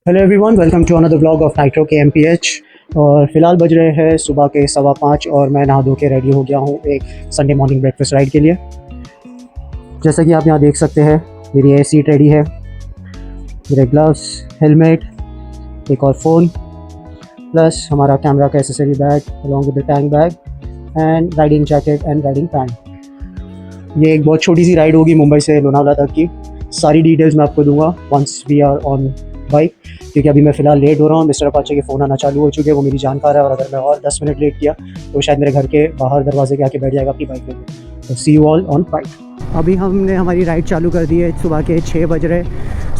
Hello everyone, welcome to another blog of Nitro के MPH. और फ़िलहाल बज रहे हैं सुबह के 5:15 और मैं नहा धो के रेडी हो गया हूँ एक संडे मॉर्निंग ब्रेकफास्ट राइड के लिए। जैसा कि आप यहाँ देख सकते हैं, मेरी एयर सीट रेडी है, मेरे ग्लव्स, हेलमेट, एक और फ़ोन, प्लस हमारा कैमरा का accessory bag along with the tank bag and riding jacket and riding pant. ये एक बहुत छोटी सी राइड होगी मुंबई से लोनावला तक की। सारी डिटेल्स मैं आपको दूंगा once we are on bike, क्योंकि अभी मैं फ़िलहाल लेट हो रहा हूँ। मिस्टर अपाचे के फ़ोन आना चालू हो चुके हैं, वो मेरी जानकार है और अगर मैं और 10 मिनट लेट किया तो शायद मेरे घर के बाहर दरवाजे के आके बैठ जाएगा अपनी बाइक में। तो सी यू ऑल ऑन बाइक। अभी हमने हमारी राइड चालू कर दी है, सुबह के 6 बज रहे।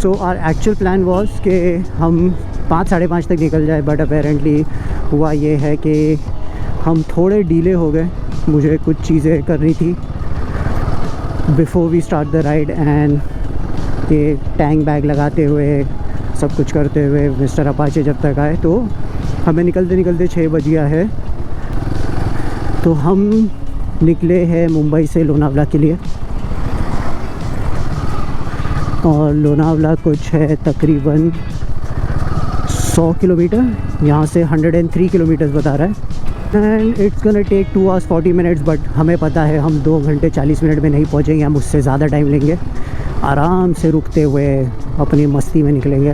So our actual plan was कि हम 5 साढ़े 5 तक निकल जाए, बट अपेरेंटली हुआ ये है कि हम थोड़े डीले हो गए। मुझे कुछ चीज़ें करनी थी before we start the ride and ये टैंक बैग लगाते हुए सब कुछ करते हुए मिस्टर अपाचे जब तक आए तो हमें निकलते निकलते 6 बज गया है। तो हम निकले हैं मुंबई से लोनावला के लिए, और लोनावला कुछ है तकरीबन 100 किलोमीटर, यहाँ से 103 किलोमीटर्स बता रहा है and it's gonna take 2 hours 40 minutes। But हमें पता है हम 2 घंटे 40 मिनट में नहीं पहुँचेंगे, हम उससे ज़्यादा टाइम लेंगे। आराम से रुकते हुए अपनी मस्ती में निकलेंगे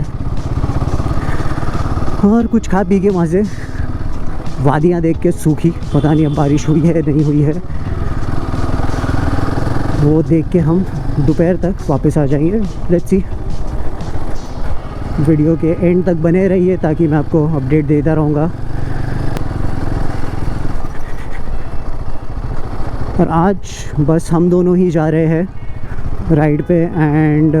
और कुछ खा पी के वहाँ से वादियाँ देख के सूखी, पता नहीं अब बारिश हुई है नहीं हुई है, वो देख के हम दोपहर तक वापस आ जाएंगे। लेट्स सी, वीडियो के एंड तक बने रहिए ताकि मैं आपको अपडेट देता रहूँगा। और आज बस हम दोनों ही जा रहे हैं राइड पे एंड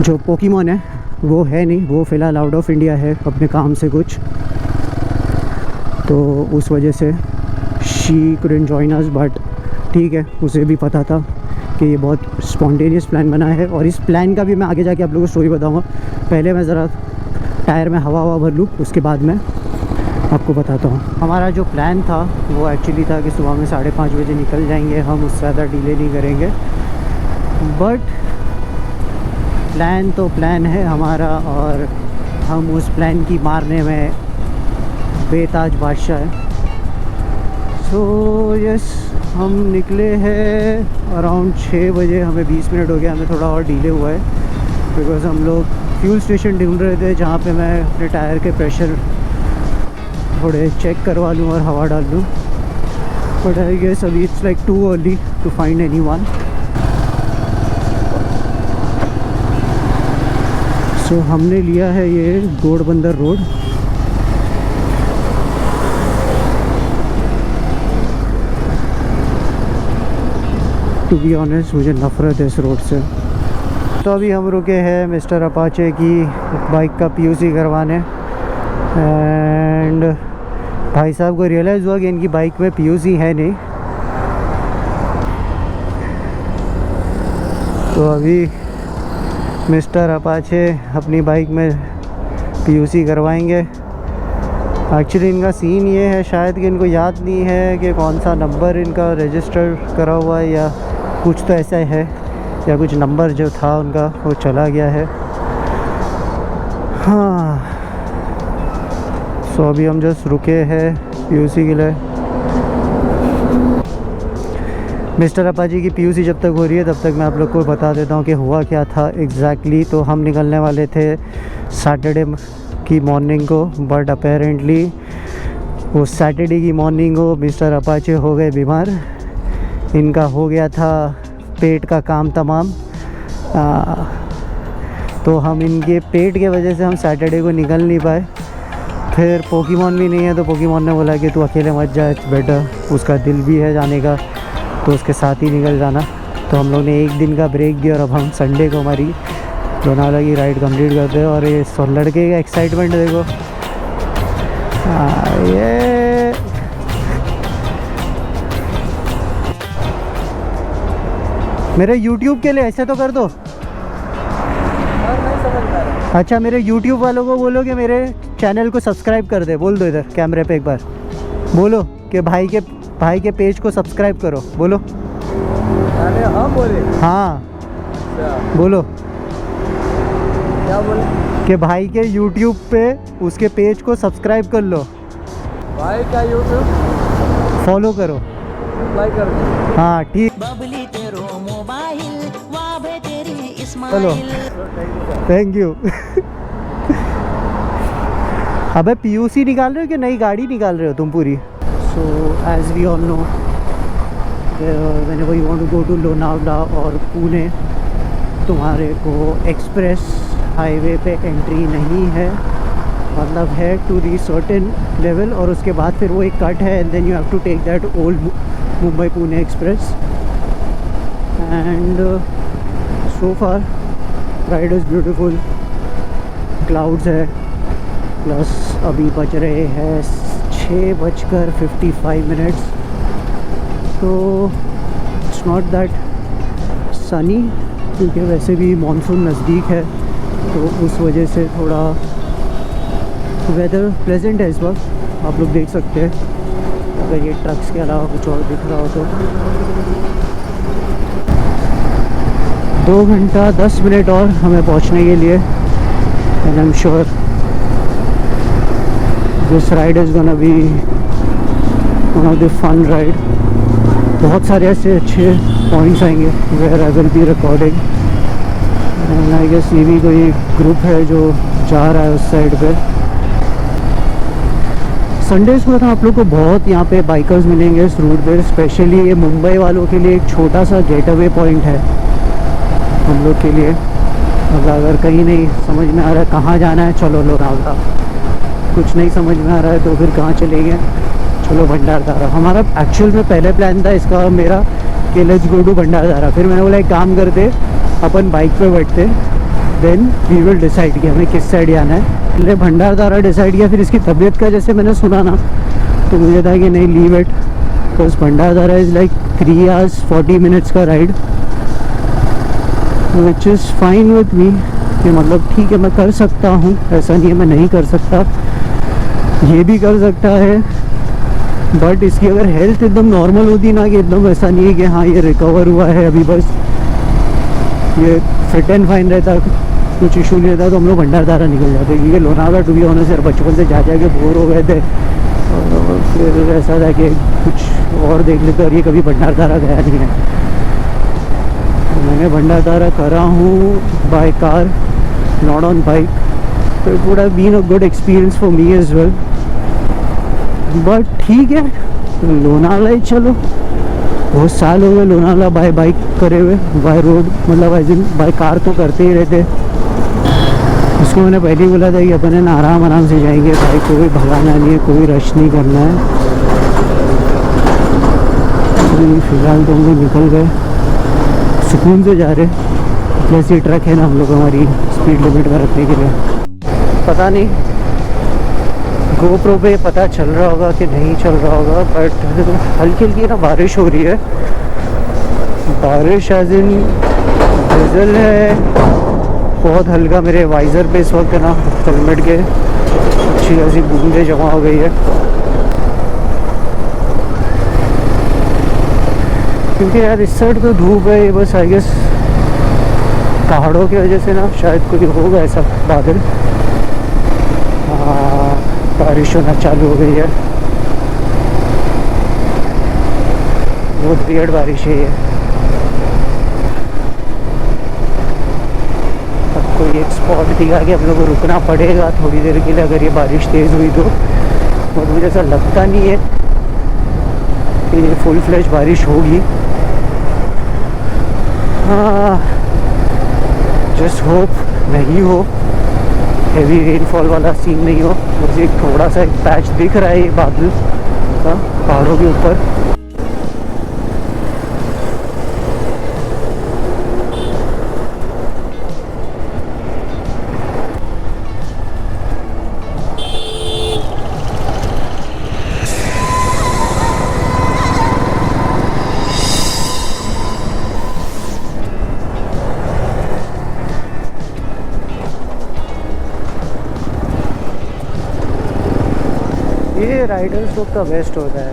जो पोकेमॉन है वो है नहीं, वो फ़िलहाल आउट ऑफ इंडिया है अपने काम से कुछ, तो उस वजह से she couldn't join us. But ठीक है, उसे भी पता था कि ये बहुत स्पॉन्टेनियस प्लान बना है और इस प्लान का भी मैं आगे जाके आप लोगों को स्टोरी बताऊंगा। पहले मैं ज़रा टायर में हवा भर लूँ, उसके बाद मैं आपको बताता हूँ। हमारा जो प्लान था वो एक्चुअली था कि सुबह में 5:30 बजे निकल जाएंगे, हम उससे ज़्यादा डिले नहीं करेंगे। बट प्लान तो प्लान है हमारा और हम उस प्लान की मारने में बेताज बादशाह है। सो यस, हम निकले हैं अराउंड 6 बजे, हमें 20 मिनट हो गया, हमें थोड़ा और डिले हुआ है बिकॉज़ हम लोग फ्यूल स्टेशन ढूंढ रहे थे जहाँ पे मैं अपने टायर के प्रेशर थोड़े चेक करवा लूँ और हवा डाल लूँ। बट आई गेस अभी it's like too early to find anyone. So हमने लिया है ये Ghodbunder road. To be honest मुझे नफ़रत है इस रोड से। तो अभी हम रुके हैं मिस्टर अपाचे की बाइक का पीयूसी करवाने एंड भाई साहब को रियलाइज़ हुआ कि इनकी बाइक में पीयूसी है नहीं, तो अभी मिस्टर अपाचे अपनी बाइक में पीयूसी करवाएंगे। एक्चुअली इनका सीन ये है शायद कि इनको याद नहीं है कि कौन सा नंबर इनका रजिस्टर करा हुआ है या कुछ तो ऐसा है, या कुछ नंबर जो था उनका वो चला गया है। हाँ, सो अभी हम जस्ट रुके हैं पीयूसी के लिए। मिस्टर अपाची की पीयूसी जब तक हो रही है तब तक मैं आप लोग को बता देता हूँ कि हुआ क्या था एग्जैक्टली। तो हम निकलने वाले थे सैटरडे की मॉर्निंग को, बट अपेरेंटली वो सैटरडे की मॉर्निंग को मिस्टर अपाचे हो गए बीमार। इनका हो गया था पेट का काम तमाम, तो हम इनके पेट के वजह से हम सैटरडे को निकल नहीं पाए। फिर पोकेमॉन भी नहीं है तो पोकेमॉन ने बोला कि तू अकेले मत जा, इट्स बेटर, उसका दिल भी है जाने का तो उसके साथ ही निकल जाना। तो हम लोग ने एक दिन का ब्रेक दिया और अब हम संडे को हमारी लोनावला की राइड कंप्लीट करते हैं। और ये लड़के का एक्साइटमेंट देखो, ये मेरे YouTube के लिए ऐसे तो कर दो। अच्छा, मेरे YouTube वालों को बोलो कि मेरे चैनल को सब्सक्राइब कर दे, बोल दो इधर कैमरे पे एक बार बोलो कि भाई के पेज को सब्सक्राइब करो, बोलो। अरे हाँ बोले। हाँ बोलो। क्या बोले? कि भाई के YouTube पे उसके पेज को सब्सक्राइब कर लो, भाई का यूट्यूब फॉलो करो। अप्लाई कर दो। हाँ ठीक, चलो थैंक यू। अबे PUC निकाल रहे हो कि नई गाड़ी निकाल रहे हो तुम पूरी? So as we all know, whenever you want to go to Lonavala और पुणे, तुम्हारे को एक्सप्रेस हाईवे पे एंट्री नहीं है, मतलब है टू रीच सर्टेन लेवल, और उसके बाद फिर वो एक कट है and then you have to take that old Mumbai Pune express. And so far ride is beautiful, clouds है, प्लस अभी बज रहे हैं 6:55, तो इट्स नॉट दैट सनी, क्योंकि वैसे भी मानसून नज़दीक है, तो उस वजह से थोड़ा वेदर प्लेजेंट है इस वक्त, आप लोग देख सकते हैं, अगर ये ट्रक्स के अलावा कुछ और दिख रहा हो तो। 2 घंटा 10 मिनट और हमें पहुंचने के लिए, and I am sure this ride is gonna be one of the fun ride. बहुत सारे ऐसे अच्छे पॉइंट्स आएंगे where I will be recording, and I guess ये भी कोई ग्रुप है जो जा रहा है उस साइड पे। संडेज़ को तो आप लोग को बहुत यहाँ पे बाइकर्स मिलेंगे इस रूट पे, स्पेशली ये मुंबई वालों के लिए एक छोटा सा गेट अवे पॉइंट है हम लोग के लिए। मतलब अगर कहीं नहीं समझ में आ रहा है कहाँ जाना है, चलो लोनावला, कुछ नहीं समझ में आ रहा है तो फिर कहाँ चलेंगे, चलो भंडारधारा। हमारा एक्चुअल में पहले प्लान था इसका मेरा कि लेट्स गो टू भंडारधारा, फिर मैंने बोला एक काम करते अपन बाइक पे बैठते, देन वी विल डिसाइड कि हमें किस साइड जाना है। पहले भंडारधारा डिसाइड किया, फिर इसकी तबीयत का जैसे मैंने सुना ना, तो मुझे था कि नहीं, leave it, because Bhandardara is like 3 hours 40 minutes का ride, which is fine with me, कि मतलब ठीक है मैं कर सकता हूँ, ऐसा नहीं है मैं नहीं कर सकता, ये भी कर सकता है। बट इसकी अगर हेल्थ एकदम नॉर्मल होती ना, कि एकदम ऐसा नहीं है कि हाँ ये रिकवर हुआ है अभी, बस ये फिट एंड फाइन रहता, कुछ इशू नहीं रहता, तो हम लोग भंडारधारा निकल जाते। क्योंकि लोनावला टू बी ऑनेस्ट यार बचपन से जा के बोर हो गए थे, और फिर ऐसा था कि कुछ और देख लेते, और ये कभी भंडारधारा गया नहीं है। मैंने भंडारधारा करा हूँ by car, not on bike, तो it would have been a good experience for me as well. But ठीक है, लोनावला ही चलो, बहुत साल हो गए लोनावला बाय बाइक करे हुए, बाय रोड, मतलब एज इन बाय कार तो करते ही रहते। उसको मैंने पहले ही बोला था कि अपन है आराम आराम से जाएंगे, बाइक को भी भगाना नहीं है, कोई रश नहीं करना है। फिलहाल तो हम लोग निकल गए, सुकून से जा रहे, जैसे ट्रक है ना हम लोग हमारी स्पीड लिमिट में रखने के लिए। पता नहीं GoPro पे पता चल रहा होगा कि नहीं चल रहा होगा, बट हल्की हल्की ना बारिश हो रही है, बारिश एज इन डिजल है बहुत हल्का। मेरे वाइज़र पे इस वक्त है ना हेलमेट के अच्छी खासी बूंदें जमा हो गई है, क्योंकि यार इस साइड तो धूप है, बस आई गेस पहाड़ों की वजह से ना शायद कोई होगा ऐसा बादल। बारिश होना चालू हो गई है, बहुत वियर्ड बारिश है ये। अब कोई एक स्पॉट दिखा कि हम लोग को रुकना पड़ेगा थोड़ी देर के लिए अगर ये बारिश तेज़ हुई तो, और मुझे ऐसा लगता नहीं है कि ये फुल फ्लैश बारिश होगी। हाँ, जस्ट होप नहीं हो, हेवी रेनफॉल वाला सीन नहीं हो, मुझे एक थोड़ा सा एक पैच दिख रहा है ये बादल का पहाड़ों के ऊपर। ये राइडर्स लोग का बेस्ट होता है,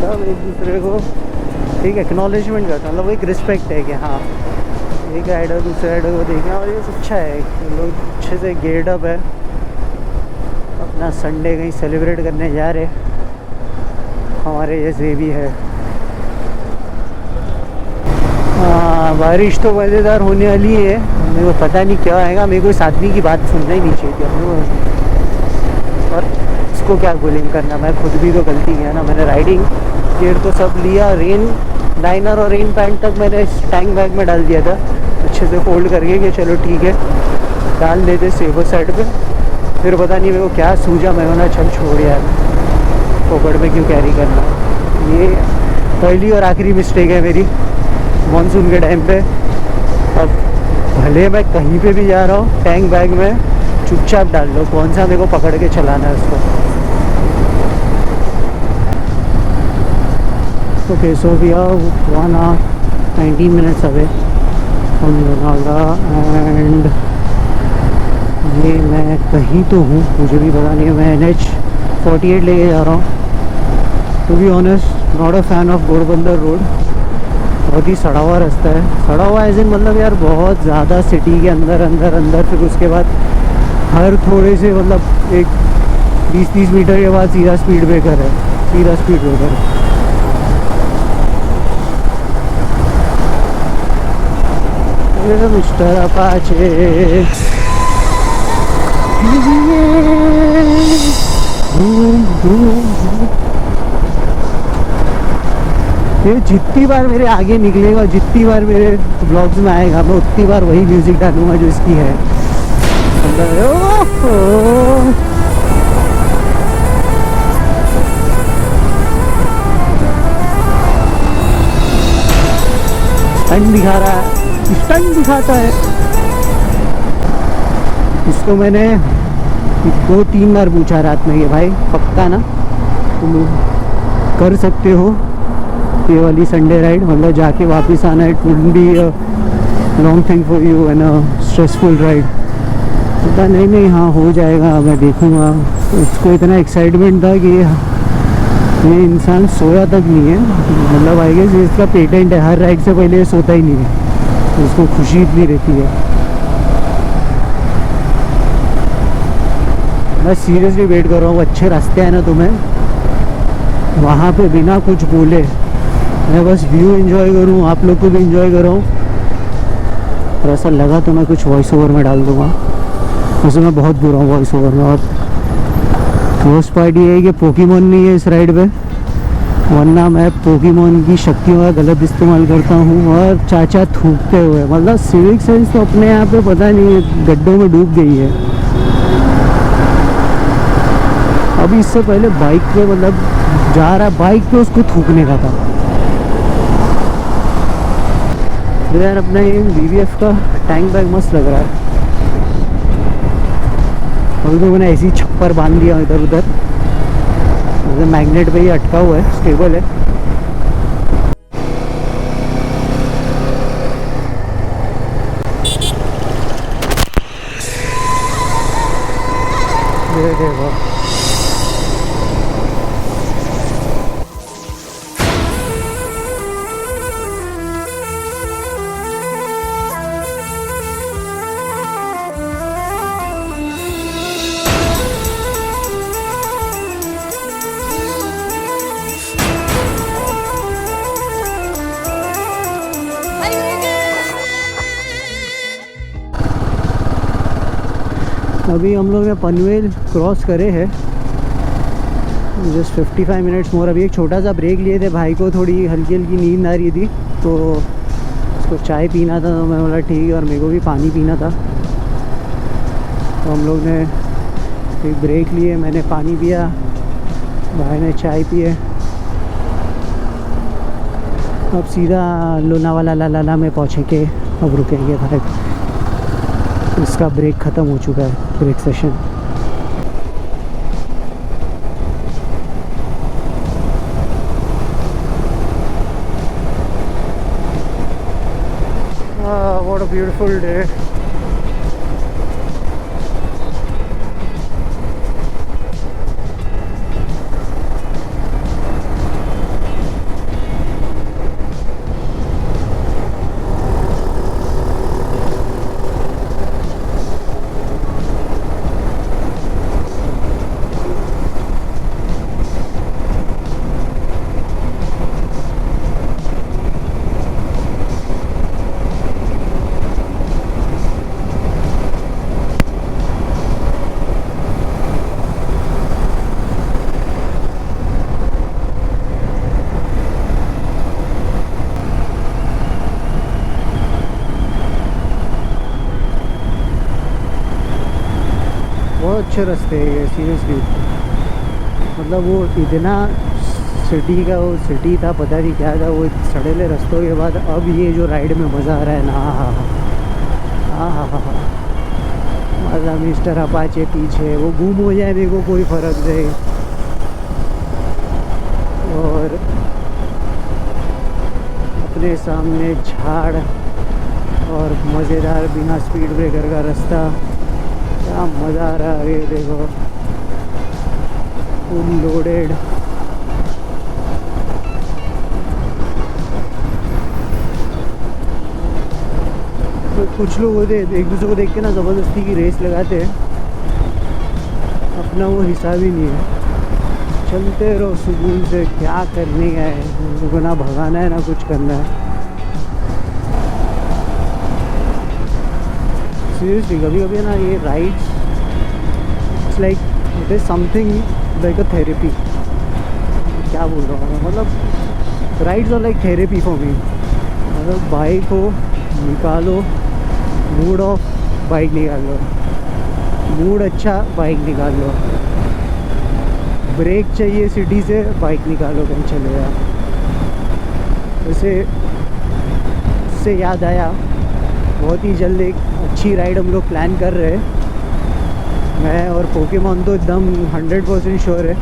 सब एक दूसरे को एक एक्नॉलेजमेंट करता है, मतलब वो एक रिस्पेक्ट है कि हाँ एक राइडर दूसरे राइडर को देखें, और ये अच्छा है, ये लोग अच्छे से गेट अप है, अपना संडे कहीं सेलिब्रेट करने जा रहे, हमारे जैसे भी है। बारिश तो मज़ेदार होने वाली है, मेरे को पता नहीं क्या आएगा, मेरे को इस आदमी की बात सुनना ही नहीं चाहिए थी अपने को, और इसको क्या ब्लेम करना, मैं खुद भी तो गलती किया ना। मैंने राइडिंग गियर तो सब लिया, रेन लाइनर और रेन पैंट तक मैंने टैंक बैग में डाल दिया था अच्छे से फोल्ड करके कि चलो ठीक है डाल देते सेफर साइड पे। फिर पता नहीं मेरे को क्या सूझा, मैं बोला चल छोड़ यार, पॉकेट में क्यों कैरी करना। ये पहली और आखिरी मिस्टेक है मेरी मानसून के टाइम पे। अब भले मैं कहीं पे भी जा रहा हूँ, टैंक बैग में चुपचाप डाल लो, कौन सा मेरे को पकड़ के चलाना है उसको। Okay so we are 1 hour 19 minutes away from Lonavala, and ये मैं कहीं तो हूँ, मुझे भी पता नहीं है। मैं NH48 लेके जा रहा हूँ। To be honest not a fan of Ghodbunder road, बहुत ही सड़ा हुआ रास्ता है। सड़ा हुआ एज इन मतलब यार बहुत ज़्यादा सिटी के अंदर अंदर अंदर, फिर उसके बाद हर थोड़े से मतलब एक 20-30 मीटर के बाद सीधा स्पीड ब्रेकर है, सीधा स्पीड ब्रेकर है। ये मिस्टर अपाचे ये जितनी बार मेरे आगे निकलेगा, जितनी बार मेरे ब्लॉग्स में आएगा, मैं उतनी बार वही म्यूजिक डालूंगा जो इसकी है। स्टंट दिखा रहा है, स्टंट दिखाता है। इसको मैंने 2-3 बार पूछा रात में कि भाई पक्का ना तुम कर सकते हो ये वाली संडे राइड, मतलब जाके वापस आना, it wouldn't be a long thing for you and a stressful ride. पता नहीं हाँ हो जाएगा, मैं देखूँगा। उसको इतना एक्साइटमेंट था कि ये इंसान सोया तक नहीं है, मतलब आई गेस इसका पेटेंट है, हर राइड से पहले ये सोता ही नहीं है, उसको खुशी इतनी रहती है। मैं सीरियसली वेट कर रहा हूँ, अच्छे रास्ते हैं ना तुम्हें वहाँ पे बिना कुछ बोले मैं बस व्यू एंजॉय करूँ, आप लोग को भी एंजॉय कराऊँ। और ऐसा लगा तो मैं कुछ वॉइस ओवर में डाल दूँगा, वैसे मैं बहुत बुरा हूँ वॉइस ओवर में। और फर्स्ट पार्ट ये है कि पोकेमॉन नहीं है इस राइड पे, वरना मैं पोकेमॉन की शक्तियों का गलत इस्तेमाल करता हूँ। और चाचा थूकते हुए, मतलब सिविक सेंस तो अपने यहाँ पे पता नहीं गड्ढों में डूब गई है। अभी इससे पहले बाइक पे मतलब जा रहा है, बाइक पे उसको थूकने का था। यार अपना ये BBF का टैंक बैग मस्त लग रहा है। अभी तो मैंने ऐसी छप्पर बांध दिया इधर उधर, मतलब मैग्नेट पे ही अटका हुआ है, स्टेबल है। ये देखो अभी हम लोग ने पनवेल क्रॉस करे हैं, जस्ट 55 मिनट्स मोर। अभी एक छोटा सा ब्रेक लिए थे, भाई को थोड़ी हल्की हल्की नींद आ रही थी तो उसको चाय पीना था, तो मैं बोला ठीक है, और मेरे को भी पानी पीना था। तो हम लोग ने एक ब्रेक लिए, मैंने पानी पिया, भाई ने चाय पिए। अब सीधा लोनावाला लाला में पहुँचेंगे, अब रुकेंगे भाई। इसका ब्रेक ख़त्म हो चुका है, break session. What a beautiful day. बहुत अच्छे रास्ते हैं ये सीरियसली। मतलब वो इतना सिटी का वो सिटी था, पता नहीं क्या था, वो सड़ेले रास्तों के बाद अब ये जो राइड में मज़ा आ रहा है ना, हाँ मज़ा। मिस्टर अपाचे पीछे वो गुम हो जाए मेरे को कोई फ़र्क नहीं। और अपने सामने झाड़ और मज़ेदार बिना स्पीड ब्रेकर का रास्ता, क्या मज़ा आ रहा है। ये देखो फुल लोडेड। तो कुछ लोग होते एक दूसरे को देख के ना ज़बरदस्ती की रेस लगाते हैं, अपना वो हिसाब ही नहीं है। चलते रहो सुकून से, क्या करने का है, उनको ना भगाना है ना कुछ करना है। सीरियसली कभी कभी ना ये rides it's like it is something like a therapy. क्या बोल रहा हूँ, मतलब rides are like therapy for me. मतलब बाइक को निकालो, मूड ऑफ बाइक निकाल लो, मूड अच्छा बाइक निकाल लो, ब्रेक चाहिए सिटी से बाइक निकालो, कहीं चले जाओ। वैसे उससे याद आया, बहुत ही जल्द एक अच्छी राइड हम लोग प्लान कर रहे हैं। मैं और पोकेमॉन तो एकदम 100% श्योर है।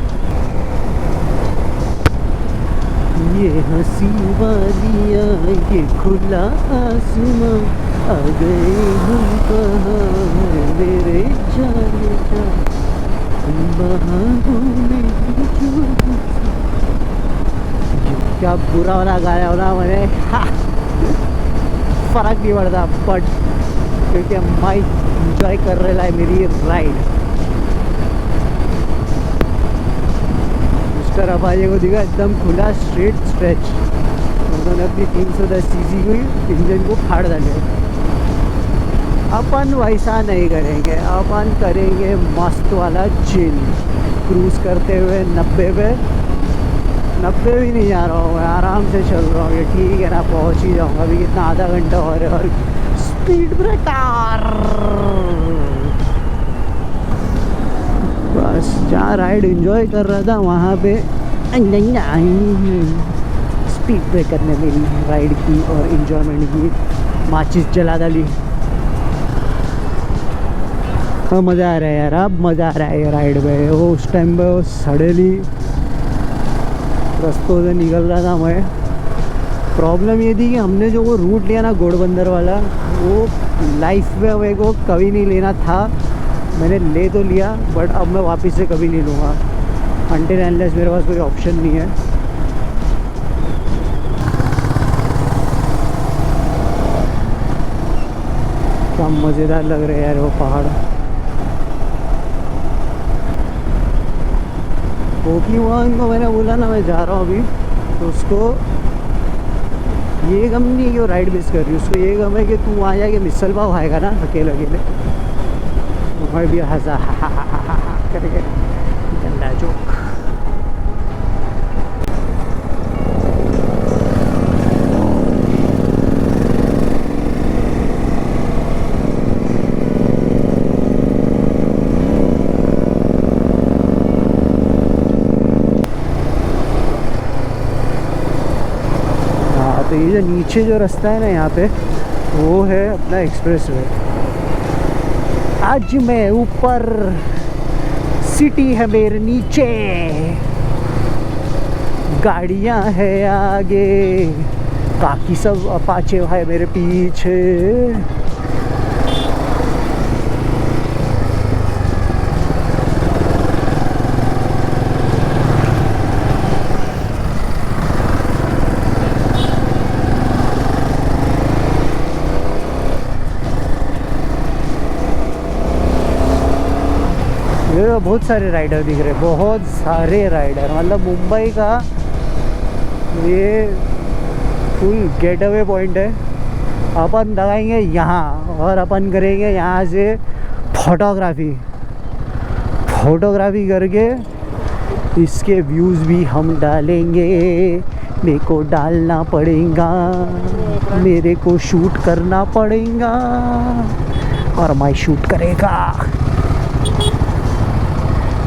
ये हंसी वालियाँ, ये खुला आसमां, आ गए हम कहाँ मेरे जाने जा, बहारों में क्या बुरा वाला गाया होना मैंने, फ़र्क नहीं पड़ता, बट क्योंकि मैं इंजॉय कर रहा है मेरी राइड। मिस्टर अपाचे को दिखा एकदम खुला स्ट्रेट स्ट्रेच, उन्होंने अपनी 310 सीसी को इंजन को फाड़ डाले। अपन वैसा नहीं करेंगे, अपन करेंगे मस्त वाला चिल, क्रूज़ करते हुए 90 पे, 90 भी नहीं जा रहा हूँ मैं, आराम से चल रहा हूँ। ये ठीक है ना, पहुँच ही जाऊँगा। अभी कितना आधा घंटा और है, और स्पीड ब्रेकर। बस जहाँ राइड एंजॉय कर रहा था वहाँ पे स्पीड ब्रेकर ने मेरी राइड की और इन्जॉयमेंट की माचिस जला डाली। हाँ मज़ा आ रहा है यार, अब मज़ा आ रहा है ये राइड में। वो उस टाइम पे वो सड़ेली रास्तों से निकल रहा था मैं। प्रॉब्लम ये थी कि हमने जो वो रूट लिया ना घोड़बंदर वाला, वो लाइफ में मेरे को कभी नहीं लेना था। मैंने ले तो लिया, बट अब मैं वापस से कभी नहीं लूँगा, अनटिल अनलेस मेरे पास कोई ऑप्शन नहीं है। क्या मज़ेदार लग रहा है यार वो पहाड़। पोकेमॉन को मैंने बोला ना मैं जा रहा हूँ अभी, तो उसको ये गम नहीं है कि वो राइड मिस कर रही है, उसको ये गम है कि तू वहाँ जाके मिसल पाव खाएगा ना अकेले अकेले। मैं भी हंसा करके, गंदा जोक। तो ये जो नीचे जो रास्ता है ना यहाँ पे, वो है अपना एक्सप्रेस वे। आज मैं ऊपर, सिटी है मेरे नीचे, गाड़ियाँ है आगे, बाकी सब अपाचे है मेरे पीछे। ये बहुत सारे राइडर दिख रहे हैं, बहुत सारे राइडर। मतलब मुंबई का ये फुल गेट अवे पॉइंट है। अपन लगाएंगे यहाँ और अपन करेंगे यहाँ से फोटोग्राफी करके इसके व्यूज़ भी हम डालेंगे। मेरे को डालना पड़ेगा, मेरे को शूट करना पड़ेगा और मैं शूट करेगा।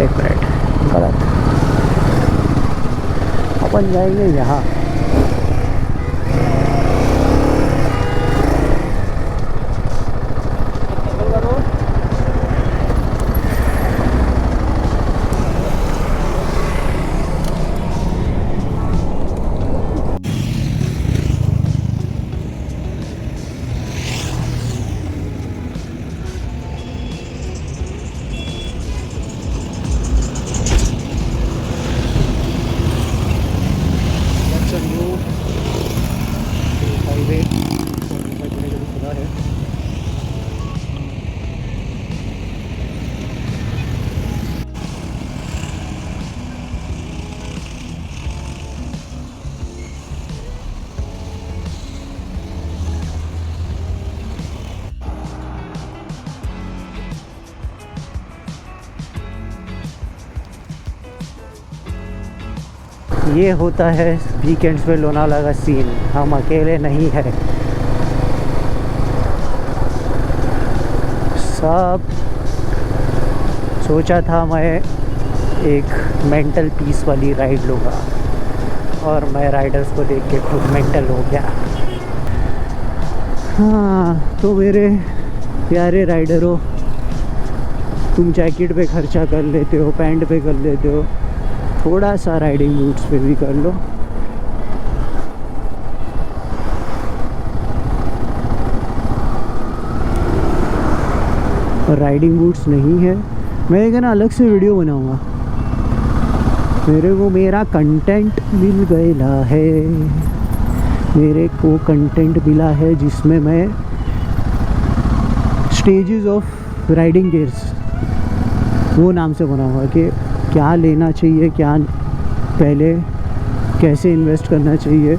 एक मिनट, गलत, अपन जाएंगे यहाँ। हाईवे मुंबई पुणे के लिए खुला है। ये होता है वीकेंड्स पे लोनावाला का सीन, हम अकेले नहीं हैं, सब सोचा था मैं एक मेंटल पीस वाली राइड लूँगा और मैं राइडर्स को देख के खुद मेंटल हो गया। हाँ तो मेरे प्यारे राइडरों, तुम जैकेट पे खर्चा कर लेते हो, पैंट पे कर लेते हो, थोड़ा सा राइडिंग बूट्स पे भी कर लो। और राइडिंग बूट्स नहीं है, मैं एक ना अलग से वीडियो बनाऊंगा। मेरे को मेरा कंटेंट मिल गया है, मेरे को कंटेंट मिला है जिसमें मैं स्टेजेस ऑफ राइडिंग गियर्स वो नाम से बनाऊंगा कि क्या लेना चाहिए, क्या पहले कैसे इन्वेस्ट करना चाहिए।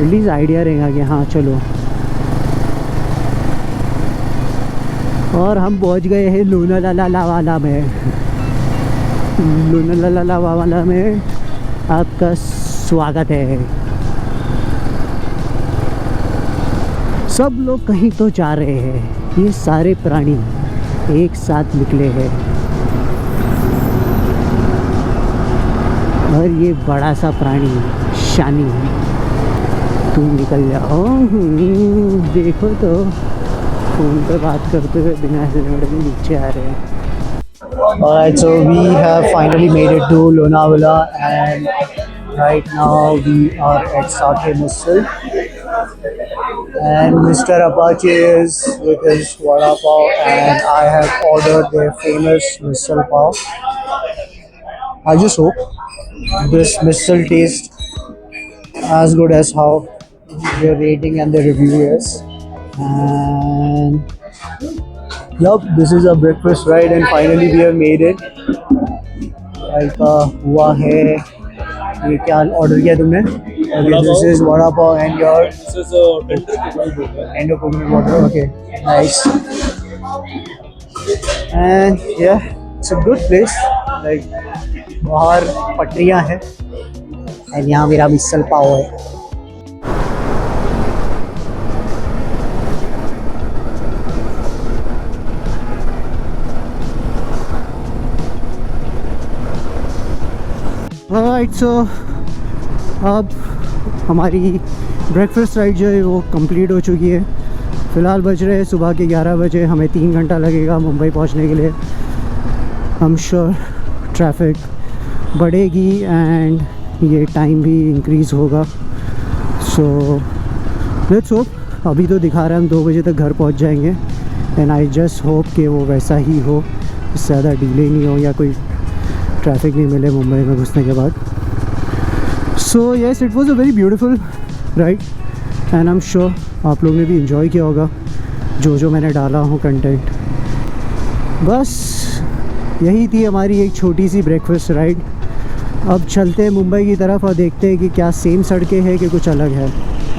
एटलीस्ट आइडिया रहेगा कि हाँ चलो। और हम पहुंच गए हैं लोनावाला वाला में। लोनावाला वाला में आपका स्वागत है। सब लोग कहीं तो जा रहे हैं, ये सारे प्राणी एक साथ निकले हैं और ये बड़ा सा प्राणी शानी, तुम निकल जाओ। देखो तो फ़ोन पे बात करते हुए बिना हेलमेट के नीचे आ रहे हैं। Alright, so we have finally made it to Lonavala and right now we are at Sathe Missile. And Mr. Apache is with his vada pav and I have ordered their famous missile pav. I just hope this missile tastes as good as how their rating and the review is. And yup, this is a breakfast ride and finally we have made it. like हुआ है, ये क्या order किया तुमने? Okay, this is vada pav and your This is tender coconut water. Okay, nice. And yeah, it's a good place. Like बाहर पटरियाँ हैं and यहाँ मेरा मिसल पाव है। Alright, so अब हमारी ब्रेकफास्ट राइड जो है वो कंप्लीट हो चुकी है। फ़िलहाल बज रहे हैं सुबह के 11 बजे। हमें 3 घंटा लगेगा मुंबई पहुंचने के लिए। आई एम श्योर ट्रैफिक बढ़ेगी एंड ये टाइम भी इंक्रीज़ होगा। So let's hope. अभी तो दिखा रहा है हम 2 बजे तक घर पहुंच जाएंगे एंड आई जस्ट होप कि वो वैसा ही हो, इससे ज़्यादा डिले नहीं हो या कोई ट्रैफिक नहीं मिले मुंबई में घुसने के बाद। So yes, it was a very beautiful ride and I am sure आप लोगों ने भी इन्जॉय किया होगा जो मैंने डाला हूँ कंटेंट। बस यही थी हमारी एक छोटी सी ब्रेकफास्ट राइड। अब चलते हैं मुंबई की तरफ और देखते हैं कि क्या सेम सड़कें हैं कि कुछ अलग है।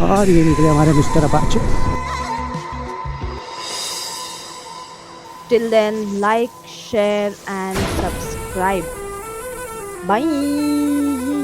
और ये निकले हमारे mister Apache. Till then, like, share and subscribe. Bye.